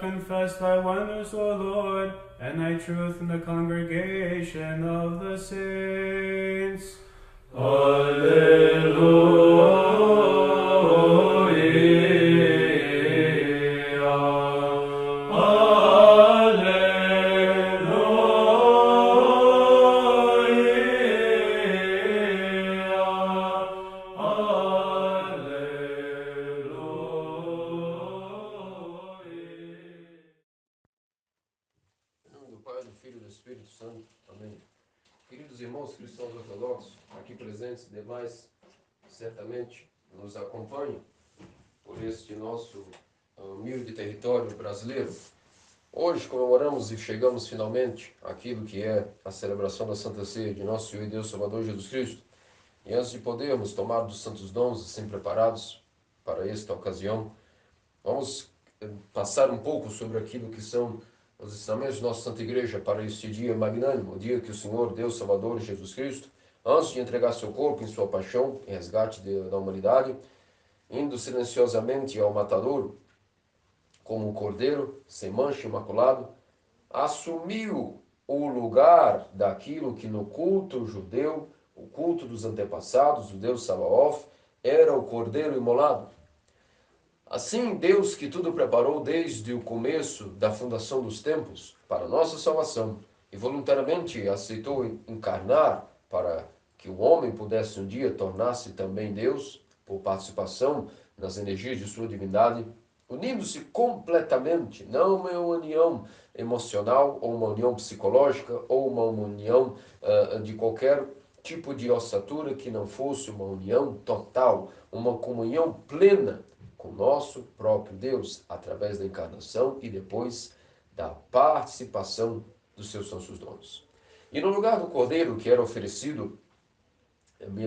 confess thy wonders, O Lord, and thy truth in the congregation of the saints. Do Pai, do Filho e do Espírito Santo. Amém. Queridos irmãos cristãos ortodoxos, aqui presentes e demais, certamente nos acompanham por este nosso humilde território brasileiro. Hoje comemoramos e chegamos finalmente àquilo que é a celebração da Santa Ceia de nosso Senhor e Deus Salvador Jesus Cristo. E antes de podermos tomar dos santos dons, assim preparados para esta ocasião, vamos passar um pouco sobre aquilo que são os ensinamentos da nossa Santa Igreja para este dia magnânimo, o dia que o Senhor, Deus Salvador Jesus Cristo, antes de entregar seu corpo em sua paixão, em resgate da humanidade, indo silenciosamente ao matadouro, como um cordeiro, sem mancha, imaculado, assumiu o lugar daquilo que no culto judeu, o culto dos antepassados, o Deus Sabaoth, era o cordeiro imolado. Assim, Deus, que tudo preparou desde o começo da fundação dos tempos para nossa salvação e voluntariamente aceitou encarnar para que o homem pudesse um dia tornar-se também Deus, por participação nas energias de sua divindade, unindo-se completamente, não uma união emocional ou uma união psicológica ou uma união de qualquer tipo de ossatura que não fosse uma união total, uma comunhão plena com nosso próprio Deus, através da encarnação e depois da participação dos seus santos dons. E no lugar do cordeiro que era oferecido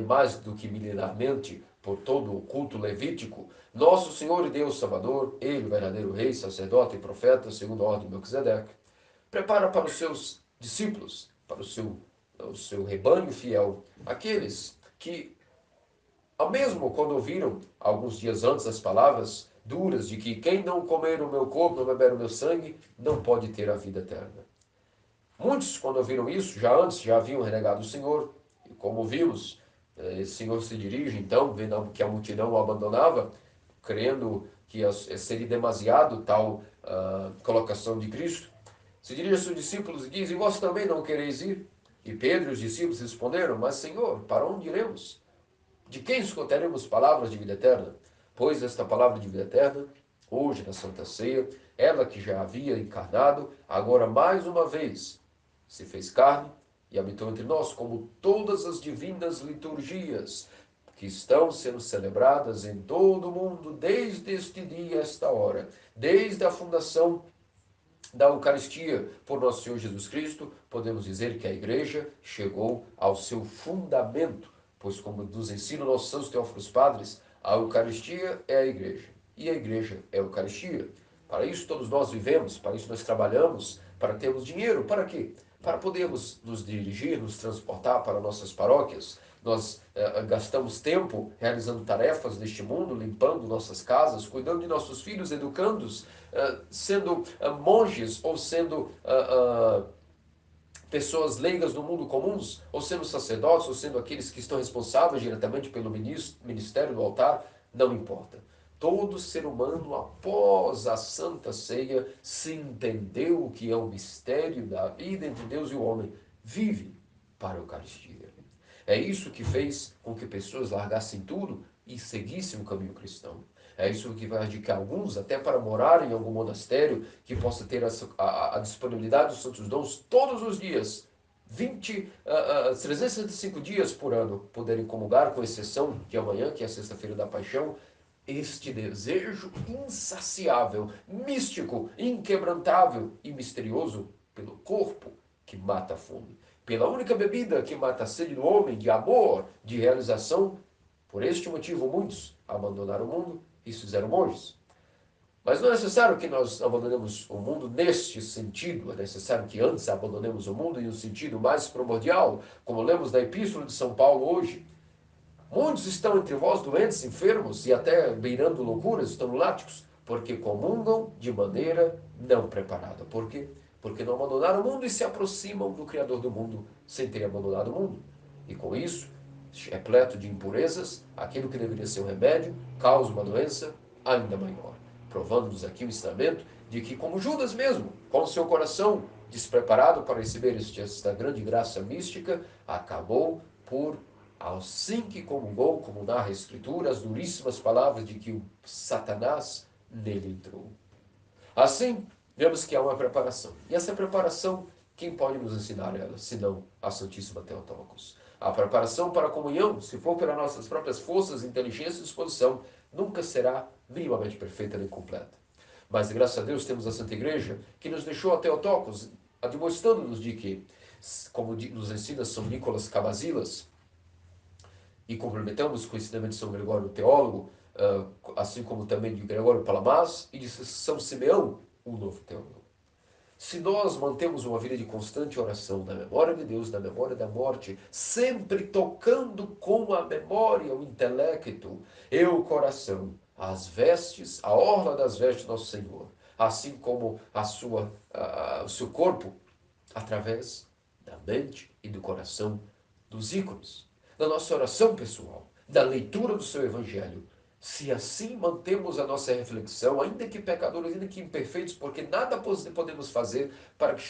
mais do que milenarmente por todo o culto levítico, nosso Senhor e Deus Salvador, Ele, o verdadeiro Rei, sacerdote e profeta, segundo a ordem de Melquisedeque, prepara para os seus discípulos, para o seu rebanho fiel, aqueles que mesmo quando ouviram, alguns dias antes, as palavras duras de que quem não comer o meu corpo, não beber o meu sangue, não pode ter a vida eterna. Muitos, quando ouviram isso, já haviam renegado o Senhor. E como vimos, esse Senhor se dirige, então, vendo que a multidão o abandonava, crendo que seria demasiado tal colocação de Cristo, se dirige a seus discípulos e diz: e vós também não quereis ir? E Pedro e os discípulos responderam: mas Senhor, para onde iremos? De quem escutaremos palavras de vida eterna? Pois esta palavra de vida eterna, hoje na Santa Ceia, ela que já havia encarnado, agora mais uma vez se fez carne e habitou entre nós, como todas as divinas liturgias que estão sendo celebradas em todo o mundo, desde este dia, esta hora, desde a fundação da Eucaristia por nosso Senhor Jesus Cristo, podemos dizer que a Igreja chegou ao seu fundamento, pois como nos ensinam nossos santos teófilos padres, a Eucaristia é a Igreja, e a Igreja é a Eucaristia. Para isso todos nós vivemos, para isso nós trabalhamos, para termos dinheiro. Para quê? Para podermos nos dirigir, nos transportar para nossas paróquias. Nós gastamos tempo realizando tarefas deste mundo, limpando nossas casas, cuidando de nossos filhos, educando-os, sendo monges ou sendo pessoas leigas no mundo comuns, ou sendo sacerdotes, ou sendo aqueles que estão responsáveis diretamente pelo ministério do altar, não importa. Todo ser humano, após a Santa Ceia, se entendeu o que é o mistério da vida entre Deus e o homem, vive para a Eucaristia. É isso que fez com que pessoas largassem tudo e seguissem o caminho cristão. É isso que vai indicar alguns, até para morar em algum monastério, que possa ter a disponibilidade dos santos dons todos os dias, 365 dias por ano, poderem comungar, com exceção de amanhã, que é a sexta-feira da paixão, este desejo insaciável, místico, inquebrantável e misterioso pelo corpo que mata a fome, pela única bebida que mata a sede do homem, de amor, de realização. Por este motivo, muitos abandonaram o mundo e se fizeram monges. Mas não é necessário que nós abandonemos o mundo neste sentido. É necessário que antes abandonemos o mundo em um sentido mais primordial, como lemos na Epístola de São Paulo hoje. Muitos estão entre vós doentes, enfermos e até beirando loucuras, estão lunáticos. porque comungam de maneira não preparada. Por quê? Porque não abandonaram o mundo e se aproximam do Criador do mundo sem ter abandonado o mundo. E com isso, repleto de impurezas, aquilo que deveria ser um remédio, causa uma doença ainda maior. Provando-nos aqui o ensinamento de que, como Judas mesmo, com o seu coração despreparado para receber esta grande graça mística, acabou por, assim que comungou, como narra a Escritura, as duríssimas palavras de que o Satanás nele entrou. Assim, vemos que há uma preparação. E essa preparação, quem pode nos ensinar ela, senão a Santíssima Theotokos? A preparação para a comunhão, se for pelas nossas próprias forças, inteligência e disposição, nunca será minimamente perfeita nem completa. Mas, graças a Deus, temos a Santa Igreja, que nos deixou a Theotokos, demonstrando-nos de que, como nos ensina São Nicolas Cabasilas, e complementamos com o ensinamento de São Gregório o Teólogo, assim como também de Gregório Palamas e de São Simeão, o novo teólogo. Se nós mantemos uma vida de constante oração na memória de Deus, na memória da morte, sempre tocando com a memória, o intelecto e o coração, as vestes, a orla das vestes do nosso Senhor, assim como o seu corpo, através da mente e do coração dos ícones, da nossa oração pessoal, da leitura do seu Evangelho. Se assim mantemos a nossa reflexão, ainda que pecadores, ainda que imperfeitos, porque nada podemos fazer para que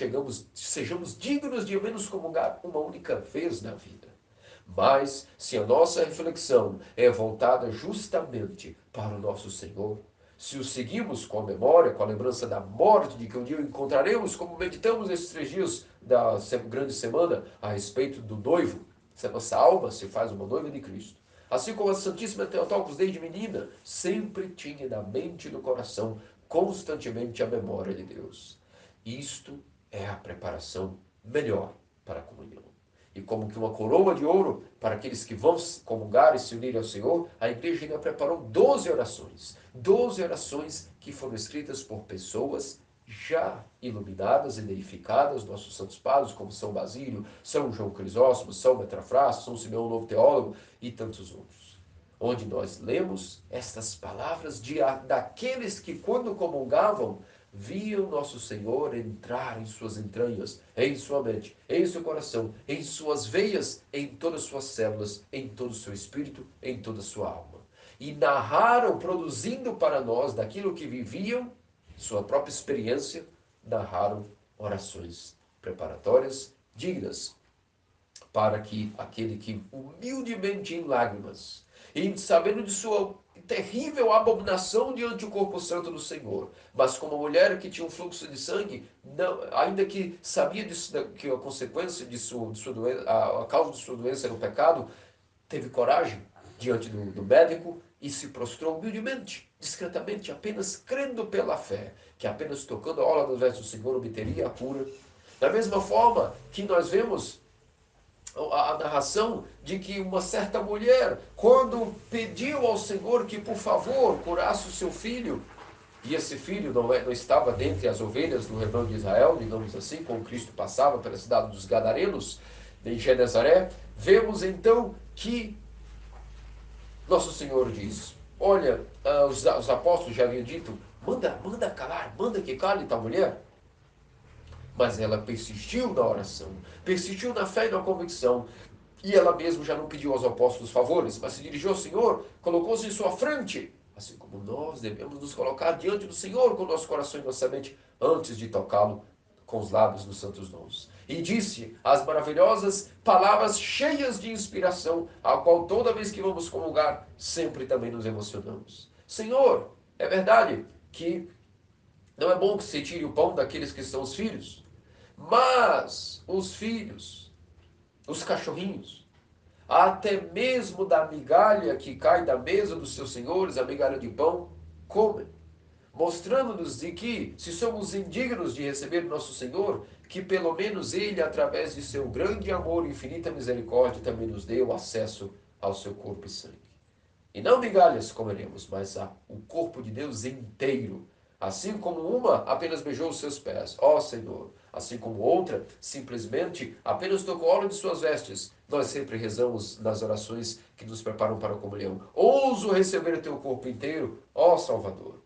sejamos dignos de ao menos comungar uma única vez na vida. Mas, se a nossa reflexão é voltada justamente para o nosso Senhor, se o seguimos com a memória, com a lembrança da morte, de que um dia o encontraremos, como meditamos esses 3 dias da grande semana a respeito do noivo, se a nossa alma se faz uma noiva de Cristo. Assim como a Santíssima Theotokos, desde menina, sempre tinha na mente e no coração constantemente a memória de Deus. Isto é a preparação melhor para a comunhão. E como que uma coroa de ouro para aqueles que vão comungar e se unirem ao Senhor, a igreja ainda preparou 12 orações. 12 orações que foram escritas por pessoas já iluminadas e verificadas, nossos santos padres, como São Basílio, São João Crisóstomo, São Metrafrasto, São Simeão, o Novo Teólogo e tantos outros. Onde nós lemos estas palavras daqueles que, quando comungavam, viam nosso Senhor entrar em suas entranhas, em sua mente, em seu coração, em suas veias, em todas as suas células, em todo o seu espírito, em toda a sua alma. E narraram, produzindo para nós, daquilo que viviam, sua própria experiência, narraram orações preparatórias, dignas, para que aquele que humildemente em lágrimas, e sabendo de sua terrível abominação diante do corpo santo do Senhor, mas como mulher que tinha um fluxo de sangue, não, ainda que sabia disso, que a consequência de sua doença, a causa de sua doença era o pecado, teve coragem diante do médico e se prostrou humildemente, discretamente, apenas crendo pela fé, que apenas tocando a orla das vestes do Senhor obteria a cura. Da mesma forma que nós vemos a narração de que uma certa mulher, quando pediu ao Senhor que por favor curasse o seu filho, e esse filho não estava dentre as ovelhas do rebanho de Israel, digamos assim, como Cristo passava pela cidade dos Gadarenos, em Genezaré, vemos então que nosso Senhor diz, olha, os apóstolos já haviam dito, manda calar, manda que cale tal mulher. Mas ela persistiu na oração, persistiu na fé e na convicção, e ela mesma já não pediu aos apóstolos favores, mas se dirigiu ao Senhor, colocou-se em sua frente, assim como nós devemos nos colocar diante do Senhor com o nosso coração e nossa mente, antes de tocá-lo com os lábios dos santos dons. E disse as maravilhosas palavras cheias de inspiração, a qual toda vez que vamos comungar, sempre também nos emocionamos. Senhor, é verdade que não é bom que se tire o pão daqueles que são os filhos, mas os filhos, os cachorrinhos, até mesmo da migalha que cai da mesa dos seus senhores, a migalha de pão, comem. Mostrando-nos de que, se somos indignos de receber nosso Senhor, que pelo menos Ele, através de seu grande amor e infinita misericórdia, também nos deu acesso ao seu corpo e sangue. E não migalhas comeremos, mas o corpo de Deus inteiro. Assim como uma apenas beijou os seus pés, ó Senhor, assim como outra simplesmente apenas tocou a orla de suas vestes, nós sempre rezamos nas orações que nos preparam para a comunhão. Ouso receber o teu corpo inteiro, ó Salvador.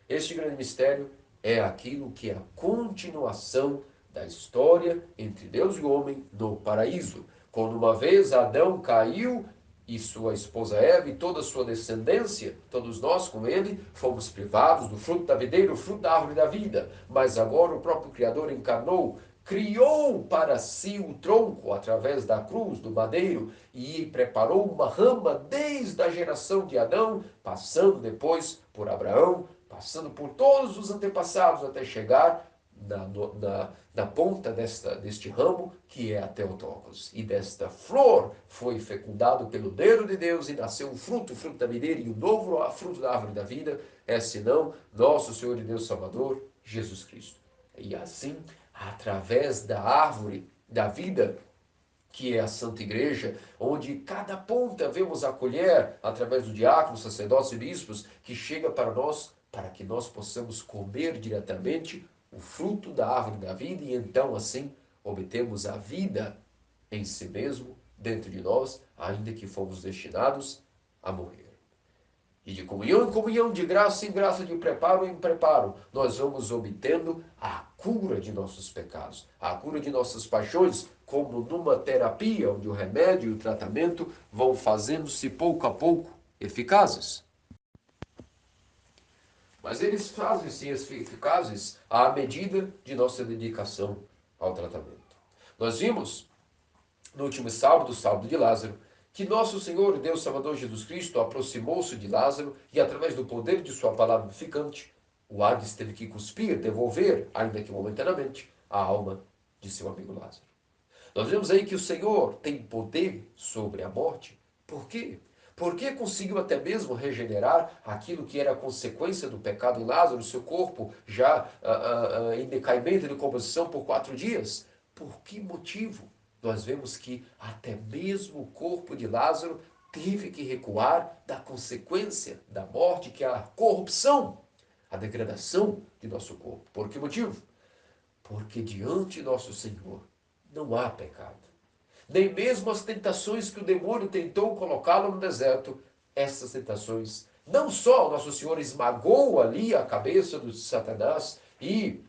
Este grande mistério é aquilo que é a continuação da história entre Deus e o homem no paraíso. Quando uma vez Adão caiu e sua esposa Eva e toda a sua descendência, todos nós com ele, fomos privados do fruto da videira, do fruto da árvore da vida. Mas agora o próprio Criador encarnou, criou para si o tronco através da cruz, do madeiro, e preparou uma rama desde a geração de Adão, passando depois por Abraão, passando por todos os antepassados até chegar na ponta deste ramo, que é a Theotokos. E desta flor foi fecundado pelo dedo de Deus e nasceu o fruto da videira e o novo fruto da árvore da vida, é senão nosso Senhor e Deus Salvador, Jesus Cristo. E assim, através da árvore da vida, que é a Santa Igreja, onde cada ponta vemos acolher, através do diácono, sacerdotes e bispos, que chega para nós, para que nós possamos comer diretamente o fruto da árvore da vida e então assim obtemos a vida em si mesmo, dentro de nós, ainda que fomos destinados a morrer. E de comunhão em comunhão, de graça em graça, de preparo em preparo, nós vamos obtendo a cura de nossos pecados, a cura de nossas paixões, como numa terapia, onde o remédio e o tratamento vão fazendo-se pouco a pouco eficazes. Mas eles fazem-se eficazes à medida de nossa dedicação ao tratamento. Nós vimos no último sábado, sábado de Lázaro, que nosso Senhor e Deus Salvador Jesus Cristo aproximou-se de Lázaro e, através do poder de sua palavra vivificante, o Hades teve que cuspir, devolver, ainda que momentaneamente, a alma de seu amigo Lázaro. Nós vemos aí que o Senhor tem poder sobre a morte. Por quê? Porque conseguiu até mesmo regenerar aquilo que era a consequência do pecado em Lázaro, seu corpo já em decaimento e decomposição por 4 dias. Por que motivo? Nós vemos que até mesmo o corpo de Lázaro teve que recuar da consequência da morte, que é a corrupção, a degradação de nosso corpo. Por que motivo? Porque diante de nosso Senhor não há pecado. Nem mesmo as tentações que o demônio tentou colocá-lo no deserto, essas tentações, não só o nosso Senhor esmagou ali a cabeça do Satanás e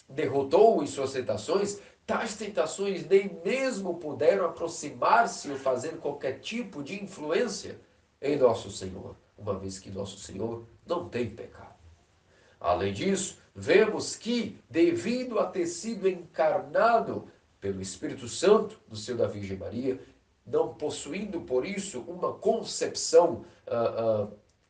derrotou em suas tentações, tais tentações nem mesmo puderam aproximar-se ou fazer qualquer tipo de influência em nosso Senhor, uma vez que nosso Senhor não tem pecado. Além disso, vemos que, devido a ter sido encarnado pelo Espírito Santo do seio da Virgem Maria, não possuindo por isso uma concepção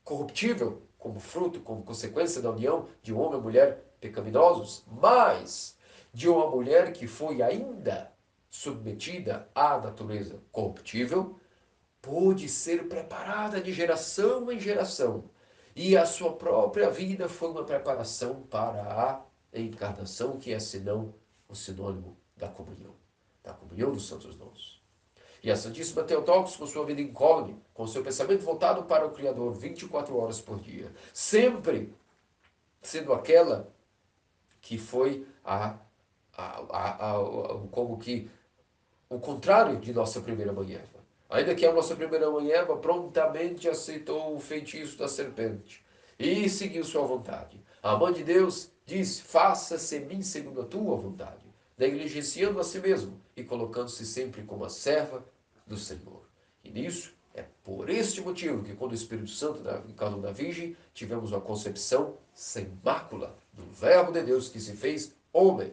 corruptível, como fruto, como consequência da união de um homem e mulher pecaminosos, mas de uma mulher que foi ainda submetida à natureza corruptível, pôde ser preparada de geração em geração. E a sua própria vida foi uma preparação para a encarnação, que é senão o sinônimo da comunhão dos santos dons. E a Santíssima Theotokos, com sua vida incólume, com seu pensamento voltado para o Criador 24 horas por dia, sempre sendo aquela que foi como que o contrário de nossa primeira mãe Eva. Ainda que a nossa primeira mãe Eva prontamente aceitou o feitiço da serpente e seguiu sua vontade. A mãe de Deus disse: faça-se em mim segundo a tua vontade, negligenciando a si mesmo e colocando-se sempre como a serva do Senhor. E nisso, é por este motivo que quando o Espírito Santo encarnou na Virgem, tivemos uma concepção sem mácula do Verbo de Deus que se fez homem,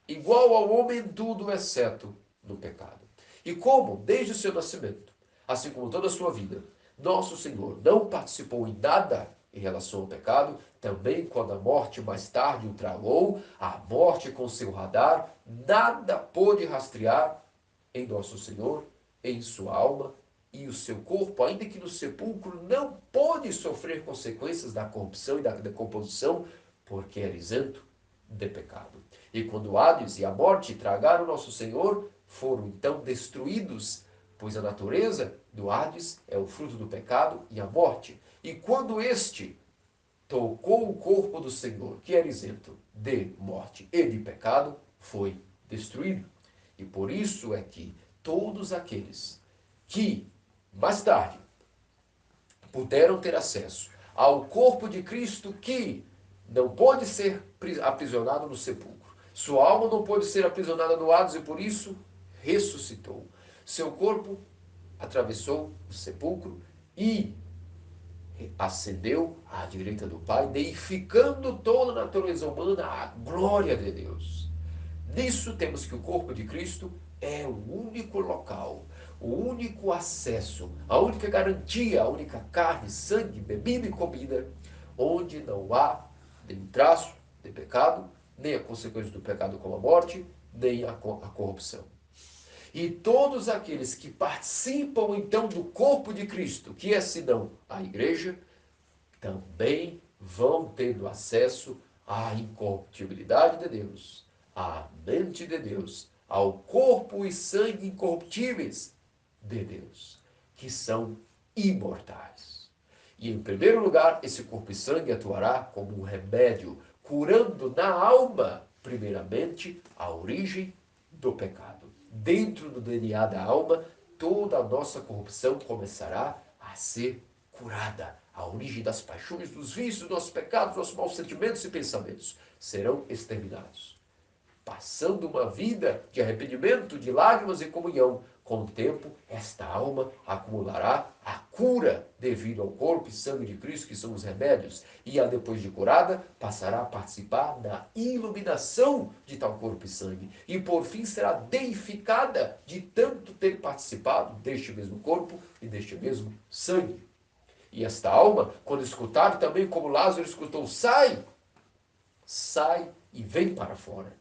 igual ao homem em tudo, exceto no pecado. E como, desde o seu nascimento, assim como toda a sua vida, nosso Senhor não participou em nada em relação ao pecado, também quando a morte mais tarde o tragou, a morte com seu radar, nada pôde rastrear em nosso Senhor, em sua alma, e o seu corpo, ainda que no sepulcro, não pôde sofrer consequências da corrupção e da decomposição, porque era isento de pecado. E quando o Hades e a morte tragaram nosso Senhor, foram então destruídos, pois a natureza do Hades é o fruto do pecado e a morte. E quando este tocou o corpo do Senhor, que era isento de morte e de pecado, foi destruído. E por isso é que todos aqueles que, mais tarde, puderam ter acesso ao corpo de Cristo, que não pôde ser aprisionado no sepulcro. Sua alma não pôde ser aprisionada no Hades e por isso ressuscitou. Seu corpo atravessou o sepulcro e ascendeu à direita do Pai, deificando toda a natureza humana à glória de Deus. Nisso temos que o corpo de Cristo é o único local, o único acesso, a única garantia, a única carne, sangue, bebida e comida, onde não há nem traço de pecado, nem a consequência do pecado como a morte, nem a corrupção. E todos aqueles que participam então do corpo de Cristo, que é senão a igreja, também vão tendo acesso à incorruptibilidade de Deus, à mente de Deus, ao corpo e sangue incorruptíveis de Deus, que são imortais. E em primeiro lugar, esse corpo e sangue atuará como um remédio, curando na alma, primeiramente, a origem do pecado. Dentro do DNA da alma, toda a nossa corrupção começará a ser curada. A origem das paixões, dos vícios, dos nossos pecados, dos nossos maus sentimentos e pensamentos serão exterminados. Passando uma vida de arrependimento, de lágrimas e comunhão, com o tempo, esta alma acumulará a cura devido ao corpo e sangue de Cristo, que são os remédios, e ela, depois de curada, passará a participar da iluminação de tal corpo e sangue, e por fim será deificada de tanto ter participado deste mesmo corpo e deste mesmo sangue. E esta alma, quando escutar também como Lázaro escutou, sai e vem para fora.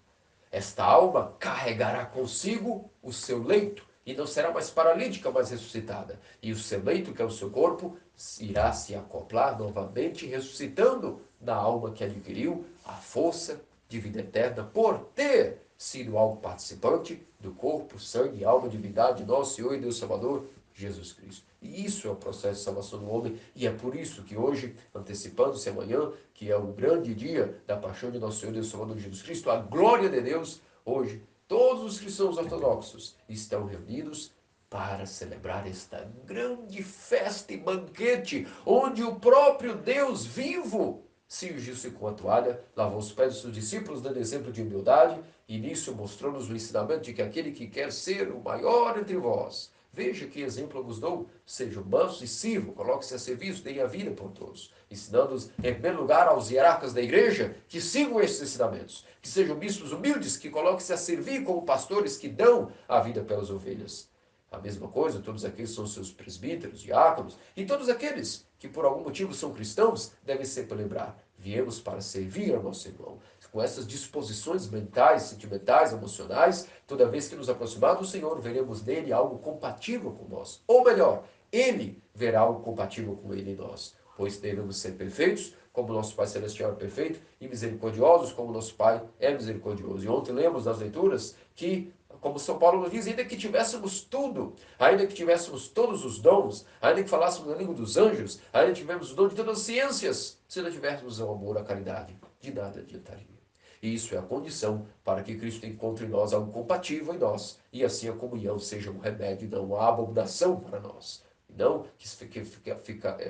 Esta alma carregará consigo o seu leito, e não será mais paralítica, mas ressuscitada. E o seu leito, que é o seu corpo, irá se acoplar novamente, ressuscitando na alma que adquiriu a força de vida eterna, por ter sido algo participante do corpo, sangue, alma, divindade de nosso Senhor e Deus Salvador, Jesus Cristo. E isso é o processo de salvação do homem, e é por isso que hoje, antecipando-se amanhã, que é o grande dia da paixão de nosso Senhor e Deus Salvador Jesus Cristo, a glória de Deus, hoje, todos os cristãos ortodoxos estão reunidos para celebrar esta grande festa e banquete, onde o próprio Deus vivo cingiu-se com a toalha, lavou os pés dos seus discípulos, dando exemplo de humildade, e nisso mostrou-nos o ensinamento de que aquele que quer ser o maior entre vós, veja que exemplo vos dou, sejam mansos e sirvam, coloquem-se a serviço, deem a vida por todos, ensinando-os, em primeiro lugar, aos hierarcas da igreja, que sigam estes ensinamentos, que sejam bispos humildes, que coloquem-se a servir como pastores que dão a vida pelas ovelhas. A mesma coisa, todos aqueles são seus presbíteros, diáconos, e todos aqueles que por algum motivo são cristãos, devem sempre lembrar, viemos para servir ao nosso irmão. Com essas disposições mentais, sentimentais, emocionais, toda vez que nos aproximar do Senhor, veremos nele algo compatível com nós. Ou melhor, ele verá algo compatível com ele e nós. Pois devemos ser perfeitos, como nosso Pai Celestial é perfeito, e misericordiosos, como nosso Pai é misericordioso. E ontem lemos nas leituras que, como São Paulo nos diz, ainda que tivéssemos tudo, ainda que tivéssemos todos os dons, ainda que falássemos a língua dos anjos, ainda que tivéssemos o dom de todas as ciências, se não tivéssemos o amor, a caridade, de nada adiantaria. E isso é a condição para que Cristo encontre em nós algo compatível em nós, e assim a comunhão seja um remédio, não a abominação para nós. Não que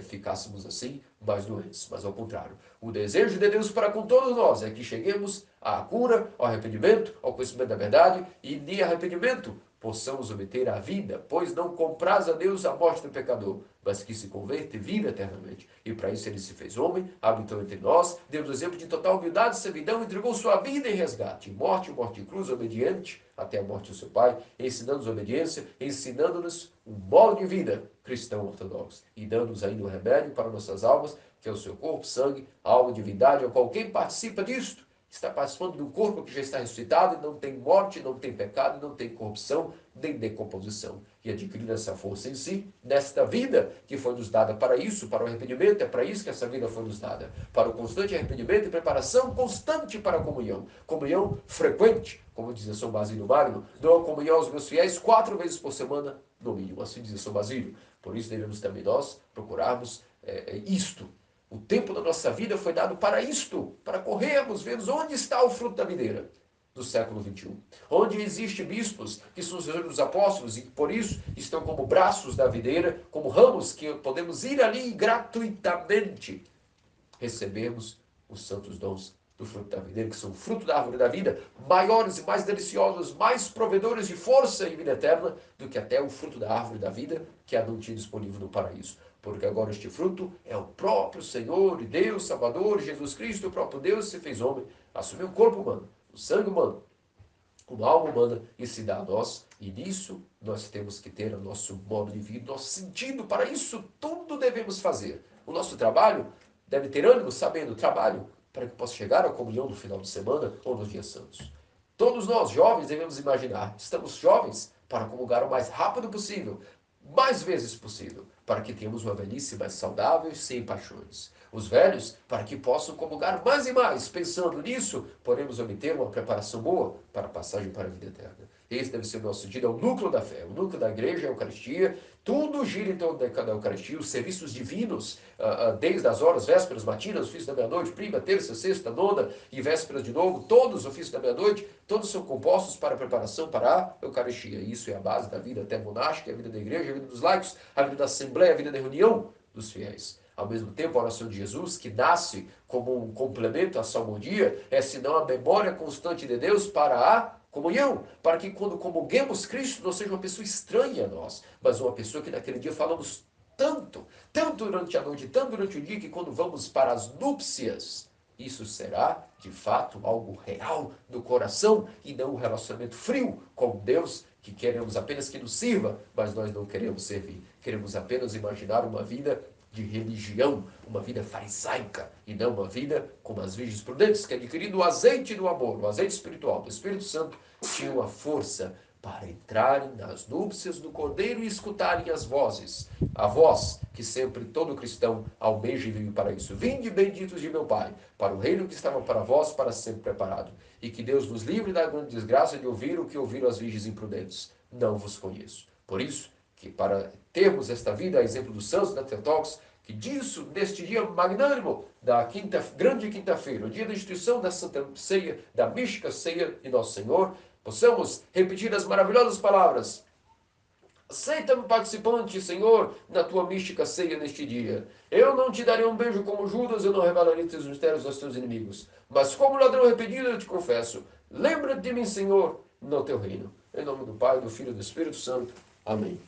ficássemos assim mais doentes, mas ao contrário. O desejo de Deus para com todos nós é que cheguemos à cura, ao arrependimento, ao conhecimento da verdade, e de arrependimento possamos obter a vida, pois não compraz a Deus a morte do pecador, mas que se converte e vive eternamente. E para isso ele se fez homem, habitou entre nós, deu-nos exemplo de total humildade e servidão, entregou sua vida em resgate, morte de cruz, obediente até a morte do seu Pai, ensinando-nos obediência, ensinando-nos um modo de vida cristão ortodoxo, e dando-nos ainda o remédio para nossas almas, que é o seu corpo, sangue, alma, divindade, ao qual quem participa disto está participando do corpo que já está ressuscitado e não tem morte, não tem pecado, não tem corrupção, nem decomposição. E adquirindo essa força em si, nesta vida que foi nos dada para isso, para o arrependimento, é para isso que essa vida foi nos dada. Para o constante arrependimento e preparação constante para a comunhão. Comunhão frequente, como dizia São Basílio Magno, dou a comunhão aos meus fiéis 4 vezes por semana, no mínimo. Assim dizia São Basílio. Por isso devemos também nós procurarmos isto. O tempo da nossa vida foi dado para isto, para corrermos, vermos onde está o fruto da videira do século XXI. Onde existem bispos, que são os apóstolos, e por isso estão como braços da videira, como ramos que podemos ir ali gratuitamente recebermos os santos dons do fruto da videira, que são fruto da árvore da vida, maiores e mais deliciosos, mais provedores de força e vida eterna do que até o fruto da árvore da vida que há não tinha disponível no paraíso. Porque agora este fruto é o próprio Senhor e Deus, Salvador, Jesus Cristo, o próprio Deus se fez homem, assumiu o corpo humano, o sangue humano, uma alma humana e se dá a nós. E nisso nós temos que ter o nosso modo de vida, nosso sentido. Para isso tudo devemos fazer. O nosso trabalho deve ter ânimo, sabendo o trabalho, para que possa chegar à comunhão no final de semana ou nos dias santos. Todos nós, jovens, devemos imaginar, estamos jovens para comungar o mais rápido possível, mais vezes possível, para que tenhamos uma velhice mais saudável e sem paixões. Os velhos, para que possam comungar mais e mais. Pensando nisso, podemos obter uma preparação boa para a passagem para a vida eterna. Esse deve ser o nosso dia, é o núcleo da fé, o núcleo da igreja é a Eucaristia. Tudo gira em torno da Eucaristia, os serviços divinos, desde as horas, vésperas, matinas, ofício da meia-noite, prima, terça, sexta, nona e vésperas de novo, todos os ofícios da meia-noite, todos são compostos para a preparação para a Eucaristia. Isso é a base da vida até monástica, a vida da igreja, a vida dos laicos, a vida da assembleia, a vida da reunião dos fiéis. Ao mesmo tempo, a oração de Jesus, que nasce como um complemento à salmodia, é senão a memória constante de Deus para a comunhão, para que quando comunguemos Cristo não seja uma pessoa estranha a nós, mas uma pessoa que naquele dia falamos tanto durante a noite, tanto durante o dia, que quando vamos para as núpcias, isso será, de fato, algo real do coração e não um relacionamento frio com Deus, que queremos apenas que nos sirva, mas nós não queremos servir. Queremos apenas imaginar uma vida de religião, uma vida farisaica, e não uma vida como as virgens prudentes, que adquirindo o azeite do amor, o azeite espiritual do Espírito Santo, tinham a força para entrarem nas núpcias do Cordeiro e escutarem as vozes, a voz que sempre todo cristão almeja e vive para isso. Vinde, benditos de meu Pai, para o reino que estava para vós, para sempre preparado. E que Deus vos livre da grande desgraça de ouvir o que ouviram as virgens imprudentes. Não vos conheço. Por isso, que para termos esta vida, a exemplo dos santos da Teotocos, que disso, neste dia magnânimo da grande quinta-feira, o dia da instituição da Santa Ceia, da mística ceia de Nosso Senhor, possamos repetir as maravilhosas palavras: aceita-me participante, Senhor, na tua mística ceia neste dia. Eu não te darei um beijo como Judas, eu não revelarei teus mistérios aos teus inimigos. Mas como ladrão arrependido eu te confesso, lembra-te de mim, Senhor, no teu reino. Em nome do Pai, do Filho e do Espírito Santo. Amém.